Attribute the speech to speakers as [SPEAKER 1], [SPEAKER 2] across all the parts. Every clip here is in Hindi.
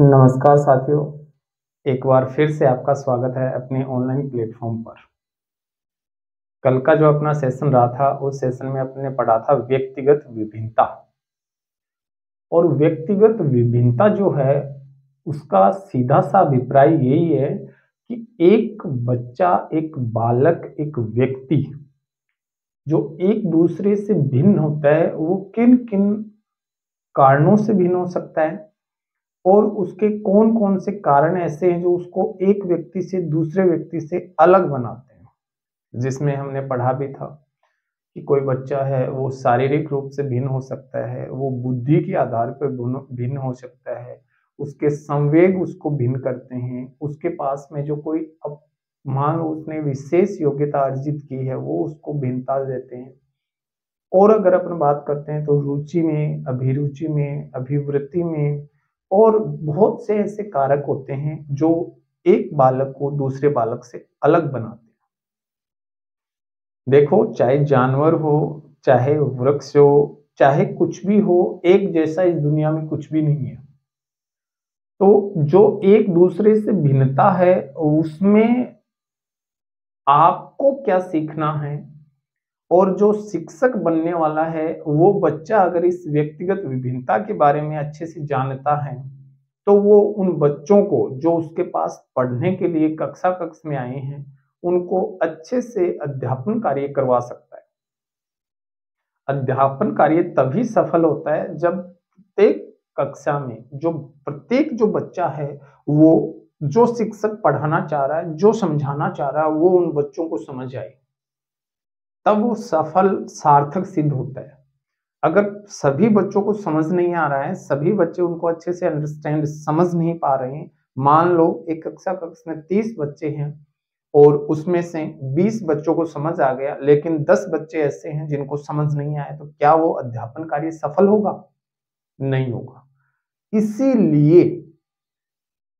[SPEAKER 1] नमस्कार साथियों, एक बार फिर से आपका स्वागत है अपने ऑनलाइन प्लेटफ़ॉर्म पर। कल का जो अपना सेशन रहा था, उस सेशन में अपने पढ़ा था व्यक्तिगत विभिन्नता। और व्यक्तिगत विभिन्नता जो है, उसका सीधा-सा अभिप्राय यही है कि एक बच्चा, एक बालक, एक व्यक्ति जो एक दूसरे से भिन्न होता है, वो किन-किन कारणों से भिन्न हो सकता है और उसके कौन-कौन से कारण ऐसे हैं जो उसको एक व्यक्ति से दूसरे व्यक्ति से अलग बनाते हैं। जिसमें हमने पढ़ा भी था कि कोई बच्चा है वो शारीरिक रूप से भिन्न हो सकता है, वो बुद्धि के आधार पर भिन्न हो सकता है, उसके संवेग उसको भिन्न करते हैं, उसके पास में जो कोई अब मान लो उसने विशेष योग्यता अर्जित की है, वो उसको भिन्नता देते हैं। और अगर अपन बात करते हैं तो रुचि में, अभिरुचि में, अभिवृत्ति में और बहुत से ऐसे कारक होते हैं जो एक बालक को दूसरे बालक से अलग बनाते हैं। देखो, चाहे जानवर हो, चाहे वृक्ष हो, चाहे कुछ भी हो, एक जैसा इस दुनिया में कुछ भी नहीं है। तो जो एक दूसरे से भिन्नता है, उसमें आपको क्या सीखना है और जो शिक्षक बनने वाला है, वो बच्चा अगर इस व्यक्तिगत विभिन्नता के बारे में अच्छे से जानता है, तो वो उन बच्चों को जो उसके पास पढ़ने के लिए कक्षा-कक्ष में आए हैं, उनको अच्छे से अध्यापन कार्य करवा सकता है। अध्यापन कार्य तभी सफल होता है जब प्रत्येक कक्षा में जो प्रत्येक जो बच्चा है, वो जो शिक्षक पढ़ाना चाह रहा है, जो समझाना चाह रहा है, वो उन बच्चों को समझ आए। तब वो सफल सार्थक सिद्ध होता है। अगर सभी बच्चों को समझ नहीं आ रहा है, सभी बच्चे उनको अच्छे से अंडरस्टैंड समझ नहीं पा रहे हैं, मान लो एक कक्षा कक्ष में 30 बच्चे हैं और उसमें से 20 बच्चों को समझ आ गया, लेकिन 10 बच्चे ऐसे हैं जिनको समझ नहीं आया, तो क्या वो अध्यापन कार्य सफल होगा? नहीं होगा। इसीलिए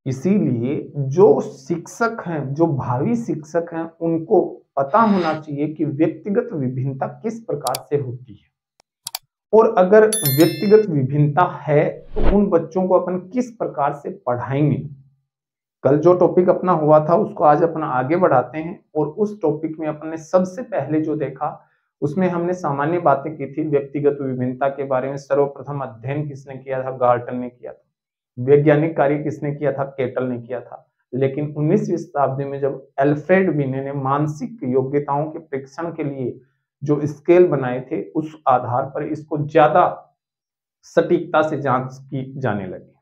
[SPEAKER 1] इसीलिए जो शिक्षक हैं, जो भावी शिक्षक हैं, उनको पता होना चाहिए कि व्यक्तिगत विभिन्नता किस प्रकार से होती है और अगर व्यक्तिगत विभिन्नता है तो उन बच्चों को अपन किस प्रकार से पढ़ाएंगे। कल जो टॉपिक अपना हुआ था उसको आज अपन आगे बढ़ाते हैं और उस टॉपिक में अपन ने सबसे पहले जो देखा उसमें हमने सामान्य बातें की थी। व्यक्तिगत विभिन्नता के बारे में सर्वप्रथम अध्ययन किसने किया था? गार्टन ने किया था। वैज्ञानिक कार्य किसने किया था? केटल ने किया था। लेकिन 19वीं शताब्दी में जब अल्फ्रेड बिने ने मानसिक योग्यताओं के परीक्षण के लिए जो स्केल बनाए थे, उस आधार पर इसको ज्यादा सटीकता से जांच की जाने लगी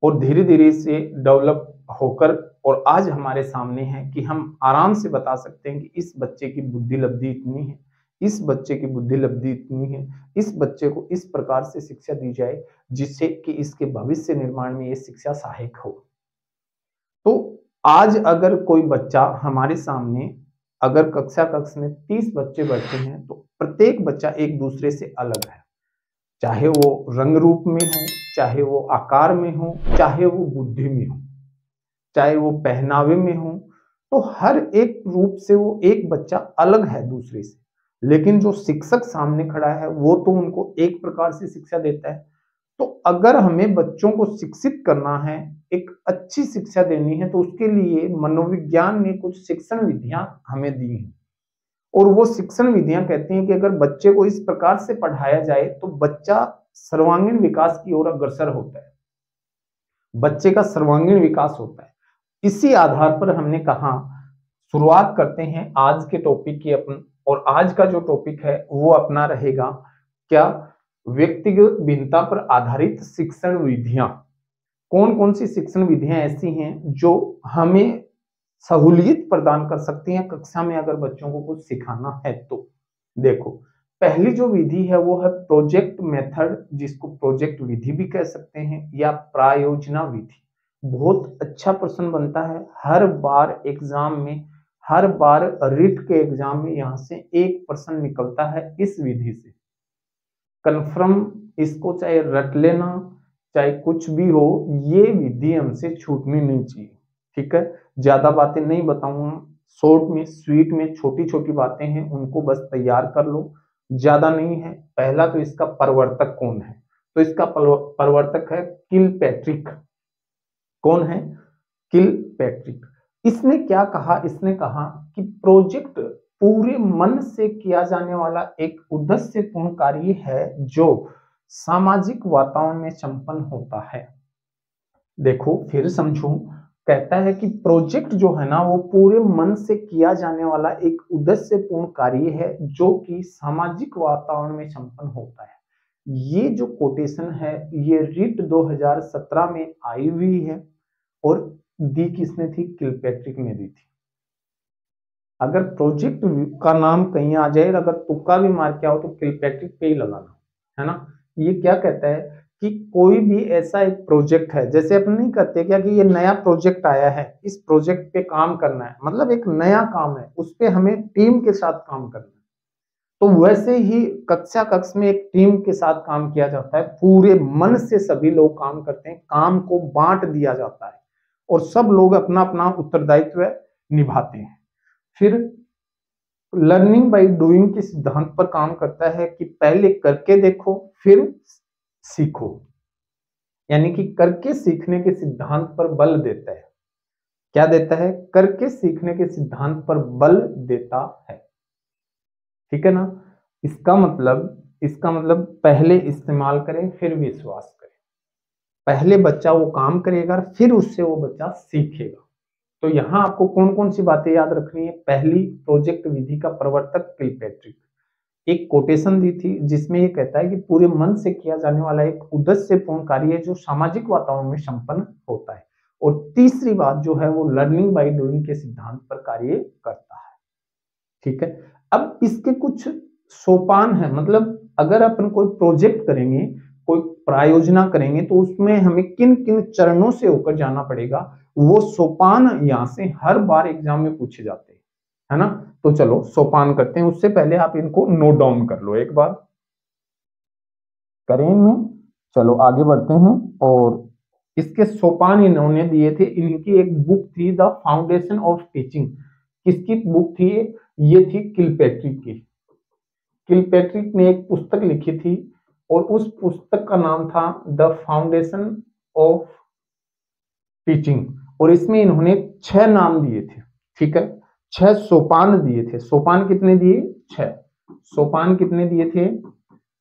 [SPEAKER 1] और धीरे-धीरे से डेवलप होकर और आज हमारे सामने है कि हम आराम से बता सकते हैं कि इस बच्चे की बुद्धि लब्धि इतनी है, इस बच्चे की बुद्धि लब्धि इतनी है, इस बच्चे को इस प्रकार से शिक्षा दी जाए जिससे कि इसके भविष्य निर्माण में ये शिक्षा सहायक हो। तो आज अगर कोई बच्चा हमारे सामने अगर कक्षा में 30 बच्चे बैठे हैं तो प्रत्येक बच्चा एक दूसरे से अलग है। चाहे वो रंग रूप में हो, चाहे वो आकार में हो, चाहे वो बुद्धि में हो, चाहे वो पहनावे में हो, तो हर एक रूप से वो एक बच्चा अलग है दूसरे से। लेकिन जो शिक्षक सामने खड़ा है वो तो उनको एक प्रकार से शिक्षा देता है। तो अगर हमें बच्चों को शिक्षित करना है, एक अच्छी शिक्षा देनी है, तो उसके लिए मनोविज्ञान ने कुछ शिक्षण विधियां हमें दी हैं और वो शिक्षण विधियां कहती हैं कि अगर बच्चे को इस प्रकार से पढ़ाया जाए तो बच्चा सर्वांगीण विकास की ओर अग्रसर होता है, बच्चे का सर्वांगीण विकास होता है। इसी आधार पर हमने कहा शुरुआत करते हैं आज के टॉपिक की अपन। और आज का जो टॉपिक है वो अपना रहेगा क्या? व्यक्तिगत भिन्नता पर आधारित शिक्षण विधियां। कौन कौन सी शिक्षण विधियां ऐसी हैं जो हमें सहूलियत प्रदान कर सकती हैं कक्षा में अगर बच्चों को कुछ सिखाना है तो। देखो, पहली जो विधि है वो है प्रोजेक्ट मेथड, जिसको प्रोजेक्ट विधि भी कह सकते हैं या प्रायोजना विधि। बहुत अच्छा प्रश्न बनता है हर बार एग्जाम में, हर बार रिट के एग्जाम में यहाँ से एक प्रश्न निकलता है इस विधि से। कन्फर्म इसको चाहे रट लेना, चाहे कुछ भी हो, ये विधि हमसे छूटनी नहीं चाहिए। ठीक है, ज्यादा बातें नहीं बताऊंगा, शॉर्ट में स्वीट में छोटी छोटी बातें हैं, उनको बस तैयार कर लो, ज्यादा नहीं है। पहला तो इसका प्रवर्तक कौन है? तो इसका प्रवर्तक है किलपैट्रिक। कौन है? किलपैट्रिक। इसने क्या कहा? इसने कहा कि प्रोजेक्ट पूरे मन से किया जाने वाला एक उद्देश्यपूर्ण कार्य है जो सामाजिक वातावरण में संपन्न होता है। देखो फिर समझो, कहता है कि प्रोजेक्ट जो है ना वो पूरे मन से किया जाने वाला एक उद्देश्यपूर्ण कार्य है जो कि सामाजिक वातावरण में संपन्न होता है। ये जो कोटेशन है ये रिट 2017 में आई हुई है और दी किसने थी? किलपैट्रिक ने दी थी। अगर प्रोजेक्ट का नाम कहीं आ जाए, अगर तुक्का भी मार के आओ तो किलपैट्रिक पे ही लगाना, है ना। ये क्या कहता है कि कोई भी ऐसा एक प्रोजेक्ट है, जैसे अपन नहीं कहते क्या कि ये नया प्रोजेक्ट आया है, इस प्रोजेक्ट पे काम करना है, मतलब एक नया काम है, उस पे हमें टीम के साथ काम करना है। तो वैसे ही कक्षा कक्ष में एक टीम के साथ काम किया जाता है, पूरे मन से सभी लोग काम करते हैं, काम को बांट दिया जाता है और सब लोग अपना अपना उत्तरदायित्व निभाते हैं। फिर लर्निंग बाय डूइंग के सिद्धांत पर काम करता है कि पहले करके देखो फिर सीखो, यानी कि करके सीखने के सिद्धांत पर बल देता है। क्या देता है? करके सीखने के सिद्धांत पर बल देता है। ठीक है ना। इसका मतलब पहले इस्तेमाल करें फिर विश्वास करें। पहले बच्चा वो काम करेगा फिर उससे वो बच्चा सीखेगा। तो यहाँ आपको कौन कौन सी बातें याद रखनी है? पहली, प्रोजेक्ट विधि का प्रवर्तक किलपैट्रिक। एक कोटेशन दी थी जिसमें ये कहता है कि पूरे मन से किया जाने वाला एक उद्देश्यपूर्ण कार्य है जो सामाजिक वातावरण में संपन्न होता है। और तीसरी बात जो है वो लर्निंग बाय डूइंग के सिद्धांत पर कार्य करता है। ठीक है। अब इसके कुछ सोपान है, मतलब अगर अपन कोई प्रोजेक्ट करेंगे, कोई प्रायोजना करेंगे तो उसमें हमें किन किन चरणों से होकर जाना पड़ेगा, वो सोपान यहाँ से हर बार एग्जाम में पूछे जाते हैं, है ना। तो चलो सोपान करते हैं, उससे पहले आप इनको नोट डाउन कर लो एक बार। करेंगे, चलो आगे बढ़ते हैं। और इसके सोपान इन्होंने दिए थे, इनकी एक बुक थी द फाउंडेशन ऑफ टीचिंग। किसकी बुक थी ये थी किलपैट्रिक की। किलपैट्रिक ने एक पुस्तक लिखी थी और उस पुस्तक का नाम था द फाउंडेशन ऑफ टीचिंग। और इसमें इन्होंने 6 नाम दिए थे। ठीक है, 6 सोपान दिए थे। सोपान कितने दिए? 6 सोपान कितने दिए थे?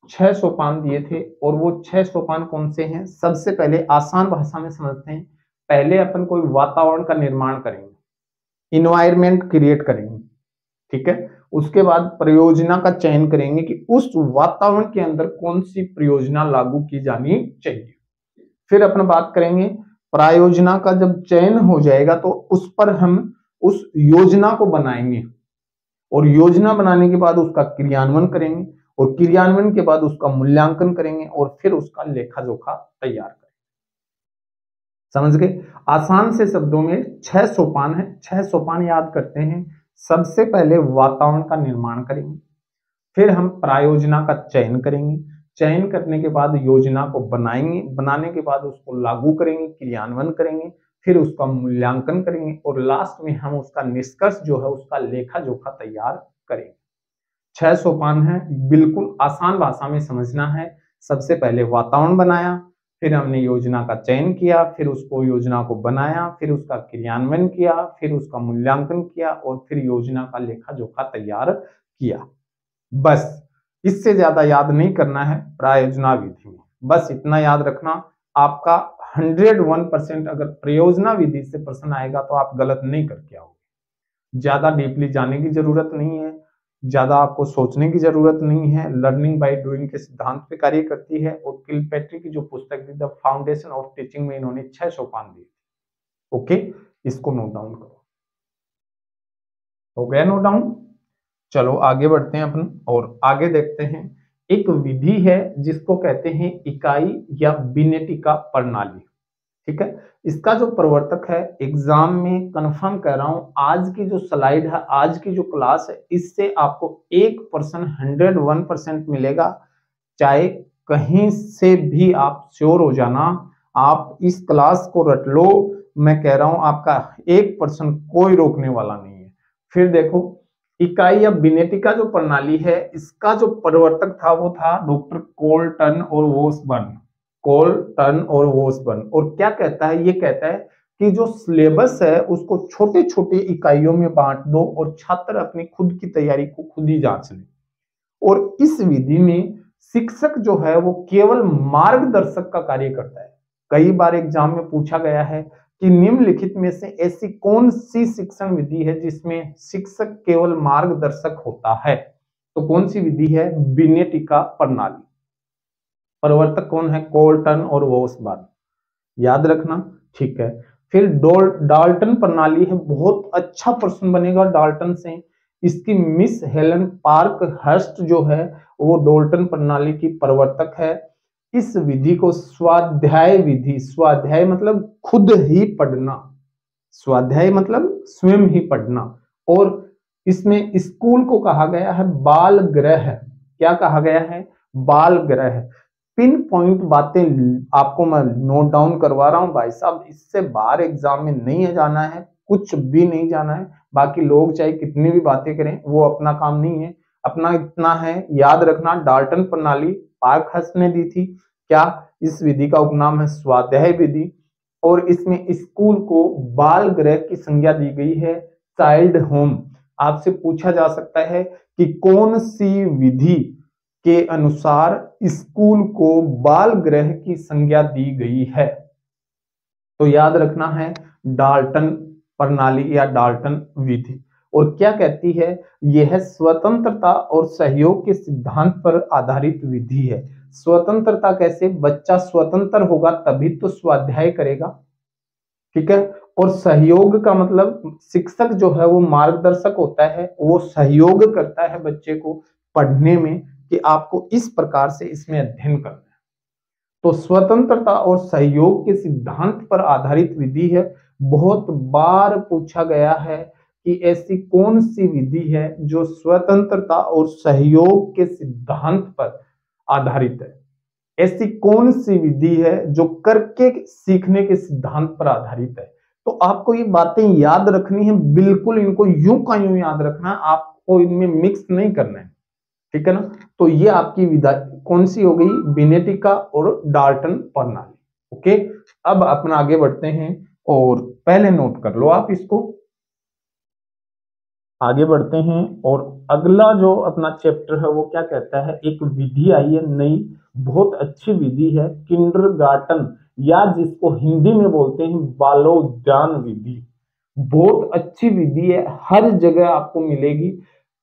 [SPEAKER 1] 6 सोपान दिए थे। और वो 6 सोपान कौन से हैं? सबसे पहले आसान भाषा में समझते हैं। पहले अपन कोई वातावरण का निर्माण करेंगे, इन्वायरमेंट क्रिएट करेंगे। ठीक है, उसके बाद परियोजना का चयन करेंगे कि उस वातावरण के अंदर कौन सी परियोजना लागू की जानी चाहिए। फिर अपन बात करेंगे प्रायोजना का, जब चयन हो जाएगा तो उस पर हम उस योजना को बनाएंगे और योजना बनाने के बाद उसका क्रियान्वयन करेंगे और क्रियान्वयन के बाद उसका मूल्यांकन करेंगे और फिर उसका लेखा जोखा तैयार करेंगे। समझ गए? आसान से शब्दों में 6 सोपान है। 6 सोपान याद करते हैं। सबसे पहले वातावरण का निर्माण करेंगे, फिर हम प्रायोजना का चयन करेंगे, चयन करने के बाद योजना को बनाएंगे, बनाने के बाद उसको लागू करेंगे, क्रियान्वयन करेंगे, फिर उसका मूल्यांकन करेंगे और लास्ट में हम उसका निष्कर्ष जो है उसका लेखा जोखा तैयार करेंगे। 6 सोपान है, बिल्कुल आसान भाषा में समझना है। सबसे पहले वातावरण बनाया, फिर हमने योजना का चयन किया, फिर उसको योजना को बनाया, फिर उसका क्रियान्वयन किया, फिर उसका मूल्यांकन किया और फिर योजना का लेखा जोखा तैयार किया। बस इससे ज्यादा याद नहीं करना है प्रायोजना विधि में। बस इतना याद रखना, आपका 101% अगर प्रयोजना विधि से प्रश्न आएगा तो आप गलत नहीं करके आओगे। ज्यादा डीपली जाने की जरूरत नहीं है, ज्यादा आपको सोचने की जरूरत नहीं है। लर्निंग बाय डूइंग के सिद्धांत पे कार्य करती है और किलपैट्रिक की जो पुस्तक थी द फाउंडेशन ऑफ टीचिंग में इन्होंने 6 सोपान दिए। ओके, इसको नोट डाउन करो। हो गया नोट डाउन? चलो आगे बढ़ते हैं अपन और आगे देखते हैं। एक विधि है जिसको कहते हैं इकाई या विनेटिका प्रणाली। ठीक है, इसका जो प्रवर्तक है, एग्जाम में कंफर्म कह रहा हूं, आज की जो स्लाइड है, आज की जो क्लास है, इससे आपको 1% 101% मिलेगा। चाहे कहीं से भी आप श्योर हो जाना, आप इस क्लास को रट लो। मैं कह रहा हूं आपका 1% कोई रोकने वाला नहीं है। फिर देखो, इकाई या विनेटिका जो प्रणाली है, इसका जो प्रवर्तक था वो था डॉक्टर कोल्टन और वॉसबर्न। कोल्टन और वॉसबर्न। और क्या कहता है, ये कहता है कि जो सिलेबस है उसको छोटे छोटे इकाइयों में बांट दो और छात्र अपनी खुद की तैयारी को खुद ही जांच ले। और इस विधि में शिक्षक जो है वो केवल मार्गदर्शक का कार्य करता है। कई बार एग्जाम में पूछा गया है कि निम्नलिखित में से ऐसी कौन सी शिक्षण विधि है जिसमें शिक्षक केवल मार्गदर्शक होता है। तो कौन सी विधि है, बिनेटिका प्रणाली। प्रवर्तक कौन है, कोल्टन और वॉसबर्न, याद रखना, ठीक है। फिर डाल्टन प्रणाली है, बहुत अच्छा प्रश्न बनेगा डाल्टन से। इसकी मिस हेलन पार्क हर्स्ट जो है वो डाल्टन प्रणाली की प्रवर्तक है। इस विधि को स्वाध्याय विधि, स्वाध्याय मतलब खुद ही पढ़ना, स्वाध्याय मतलब स्वयं ही पढ़ना, और इसमें स्कूल को कहा गया है बाल गृह। क्या कहा गया है, बाल गृह। पिन पॉइंट बातें आपको मैं नोट डाउन करवा रहा हूं भाई साहब, इससे बाहर एग्जाम में नहीं जाना है, कुछ भी नहीं जाना है। बाकी लोग चाहे कितनी भी बातें करें वो अपना काम नहीं है, अपना इतना है याद रखना। डाल्टन प्रणाली पार्कहर्स्ट ने दी थी। क्या, इस विधि का उपनाम है स्वाध्याय विधि, और इसमें स्कूल को बाल गृह की संज्ञा दी गई है, चाइल्ड होम। आपसे पूछा जा सकता है कि कौन सी विधि के अनुसार स्कूल को बाल गृह की संज्ञा दी गई है। तो याद रखना है डाल्टन प्रणाली या डाल्टन विधि। और क्या कहती है, यह स्वतंत्रता और सहयोग के सिद्धांत पर आधारित विधि है। स्वतंत्रता कैसे, बच्चा स्वतंत्र होगा तभी तो स्वाध्याय करेगा, ठीक है। और सहयोग का मतलब शिक्षक जो है वो मार्गदर्शक होता है, वो सहयोग करता है बच्चे को पढ़ने में कि आपको इस प्रकार से इसमें अध्ययन करना है। तो स्वतंत्रता और सहयोग के सिद्धांत पर आधारित विधि है। बहुत बार पूछा गया है कि ऐसी कौन सी विधि है जो स्वतंत्रता और सहयोग के सिद्धांत पर आधारित है। ऐसी कौन सी विधि है जो करके सीखने के सिद्धांत पर आधारित है। तो आपको ये बातें याद रखनी है, बिल्कुल इनको यूं का यूं याद रखना है, आपको इनमें मिक्स नहीं करना है, ठीक है ना। तो ये आपकी विधा कौन सी हो गई, बिनेटिका और डाल्टन प्रणाली। ओके, अब अपना आगे बढ़ते हैं और पहले नोट कर लो आप इसको, आगे बढ़ते हैं। और अगला जो अपना चैप्टर है वो क्या कहता है, एक विधि आई है नई, बहुत अच्छी विधि है, किंडरगार्टन, या जिसको हिंदी में बोलते हैं बालोद्यान विधि। बहुत अच्छी विधि है, हर जगह आपको मिलेगी।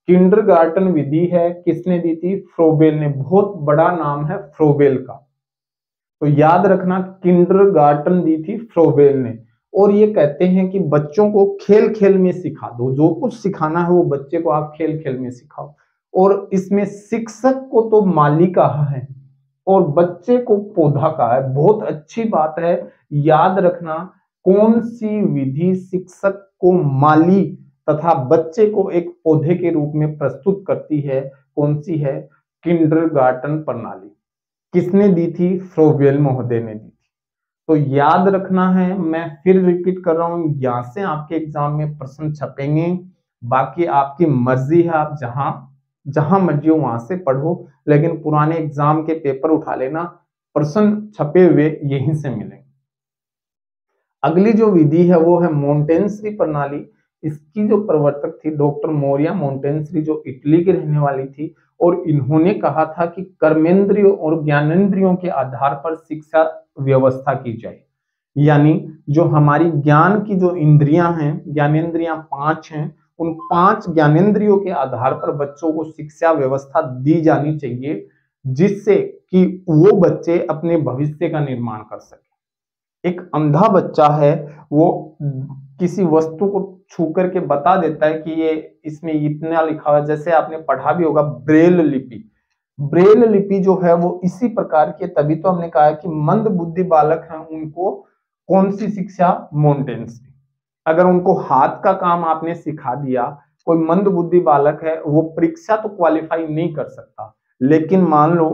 [SPEAKER 1] किंडरगार्टन विधि है, किसने दी थी, फ्रोबेल ने। बहुत बड़ा नाम है फ्रोबेल का, तो याद रखना किंडरगार्टन दी थी फ्रोबेल ने। और ये कहते हैं कि बच्चों को खेल खेल में सिखा दो, जो कुछ सिखाना है वो बच्चे को आप खेल खेल में सिखाओ। और इसमें शिक्षक को तो माली कहा है और बच्चे को पौधा कहा है। बहुत अच्छी बात है, याद रखना कौन सी विधि शिक्षक को माली तथा बच्चे को एक पौधे के रूप में प्रस्तुत करती है, कौन सी है, किंडरगार्टन प्रणाली। किसने दी थी, फ्रोबेल महोदय ने दी थी। तो याद रखना है, मैं फिर रिपीट कर रहा हूं, यहां से आपके एग्जाम में प्रश्न छपेंगे। बाकी आपकी मर्जी है, आप जहां जहां मर्जी हो वहां से पढ़ो, लेकिन पुराने एग्जाम के पेपर उठा लेना, प्रश्न छपे हुए यहीं से मिलेंगे। अगली जो विधि है वो है मोंटेसरी प्रणाली। इसकी जो प्रवर्तक थी डॉक्टर मोरिया मोंटेसरी, जो इटली की रहने वाली थी, और इन्होंने कहा था कि कर्मेंद्रियों और ज्ञानेंद्रियों के आधार पर शिक्षा व्यवस्था की जाए। यानी जो हमारी ज्ञान की जो इंद्रियां हैं, ज्ञानेंद्रियां 5 हैं, उन 5 ज्ञानेंद्रियों के आधार पर बच्चों को शिक्षा व्यवस्था दी जानी चाहिए, जिससे कि वो बच्चे अपने भविष्य का निर्माण कर सके। एक अंधा बच्चा है, वो किसी वस्तु को छू करके बता देता है कि ये इसमें इतना लिखा हुआ है। जैसे आपने पढ़ा भी होगा ब्रेल लिपि, ब्रेल लिपि जो है वो इसी प्रकार की है। तभी तो हमने कहा है कि मंद बुद्धि बालक हैं उनको कौन सी शिक्षा, मोंटेसरी। अगर उनको हाथ का काम आपने सिखा दिया, कोई मंद बुद्धि बालक है, वो परीक्षा तो क्वालिफाई नहीं कर सकता, लेकिन मान लो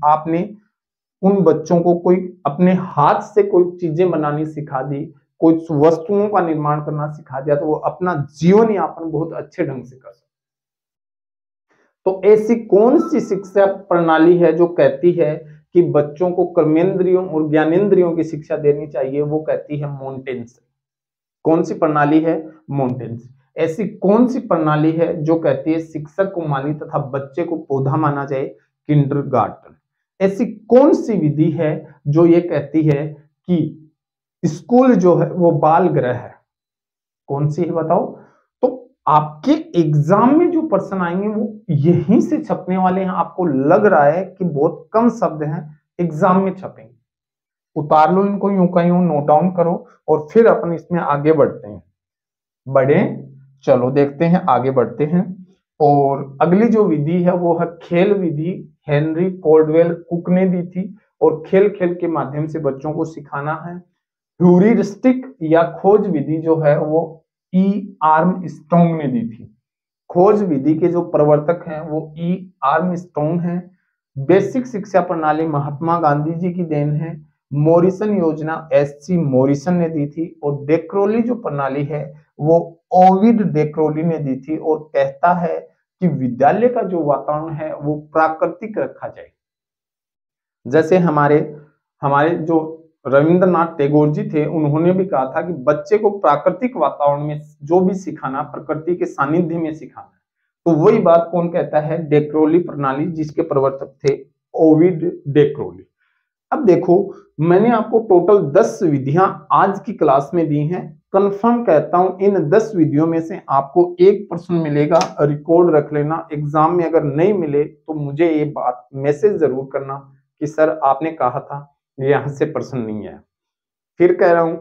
[SPEAKER 1] आपने उन बच्चों को कोई अपने हाथ से कोई चीजें बनानी सिखा दी, कोई वस्तुओं का निर्माण करना सिखा दिया, तो वो अपना जीवन यापन बहुत अच्छे ढंग से कर सकते। तो ऐसी कौन सी शिक्षा प्रणाली है जो कहती है कि बच्चों को कर्मेंद्रियों और ज्ञानेंद्रियों की शिक्षा देनी चाहिए, वो कहती है मोंटेन्स। कौन सी प्रणाली है? मोंटेन्स। ऐसी कौन सी प्रणाली है जो कहती है शिक्षक को माली तथा बच्चे को पौधा माना जाए? किंडरगार्टन। ऐसी कौन सी विधि है जो ये कहती है कि स्कूल जो है वो बाल गृह है? कौन सी है बताओ? तो आपके एग्जाम में जो प्रश्न आएंगे वो यहीं से छपने वाले हैं। आपको लग रहा है कि बहुत कम शब्द हैं, एग्जाम में छपेंगे। उतार लो इनको, यूं का यूं नोट डाउन करो और फिर अपन इसमें आगे बढ़ते हैं। बढ़े, चलो देखते हैं, आगे बढ़ते हैं। और अगली जो विधि है वो है खेल विधि। हेनरी कोल्डवेल कुक ने दी थी और खेल खेल के माध्यम से बच्चों को सिखाना है। ह्यूरिस्टिक या खोज विधि जो है वो ई आर्मस्ट्रॉन्ग ने दी थी। खोज विधि के जो प्रवर्तक हैं वो ई आर्मस्ट्रॉन्ग हैं। बेसिक शिक्षा प्रणाली महात्मा गांधी जी की देन है। मॉरिसन योजना एससी मॉरिसन ने दी थी। और डेक्रोली जो प्रणाली है वो ओविड डेक्रोली ने दी थी और कहता है कि विद्यालय का जो वातावरण है वो प्राकृतिक रखा जाए। जैसे हमारे जो रविंद्रनाथ टैगोर जी थे, उन्होंने भी कहा था कि बच्चे को प्राकृतिक वातावरण में जो भी सिखाना, प्रकृति के सानिध्य में सिखाना। तो वही बात कौन कहता है? डेक्रोली प्रणाली, जिसके प्रवर्तक थे ओविड डेक्रोली। अब देखो, मैंने आपको टोटल 10 विधियां आज की क्लास में दी हैं। कंफर्म कहता हूं इन 10 विधियों में से आपको एक प्रश्न मिलेगा, रिकॉर्ड रख लेना। एग्जाम में अगर नहीं मिले तो मुझे ये बात मैसेज जरूर करना कि सर आपने कहा था यहां से प्रश्न नहीं आया। फिर कह रहा हूं,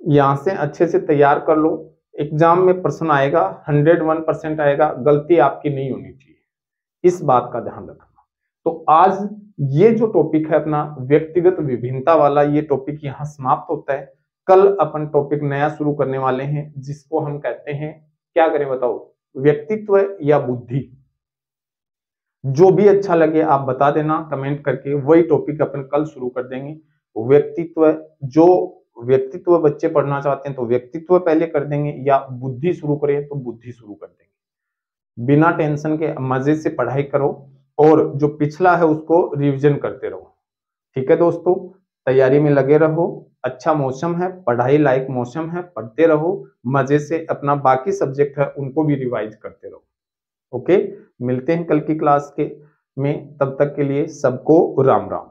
[SPEAKER 1] यहां से अच्छे से तैयार कर लो। एग्जाम में प्रश्न आएगा, 101% आएगा, गलती आपकी नहीं होनी चाहिए, इस बात का ध्यान रखना। तो आज ये जो टॉपिक है अपना व्यक्तिगत विभिन्नता वाला, ये टॉपिक यहाँ समाप्त होता है। कल अपन टॉपिक नया शुरू करने वाले हैं, जिसको हम कहते हैं, क्या करें बताओ? व्यक्तित्व या बुद्धि। जो भी अच्छा लगे आप बता देना कमेंट करके, वही टॉपिक अपन कल शुरू कर देंगे। व्यक्तित्व, जो व्यक्तित्व बच्चे पढ़ना चाहते हैं तो व्यक्तित्व पहले कर देंगे, या बुद्धि शुरू करें तो बुद्धि शुरू कर देंगे। बिना टेंशन के मजे से पढ़ाई करो और जो पिछला है उसको रिवीजन करते रहो। ठीक है दोस्तों, तैयारी में लगे रहो। अच्छा मौसम है, पढ़ाई लायक मौसम है, पढ़ते रहो मजे से। अपना बाकी सब्जेक्ट है उनको भी रिवाइज करते रहो। ओके, मिलते हैं कल की क्लास में। तब तक के लिए सबको राम राम।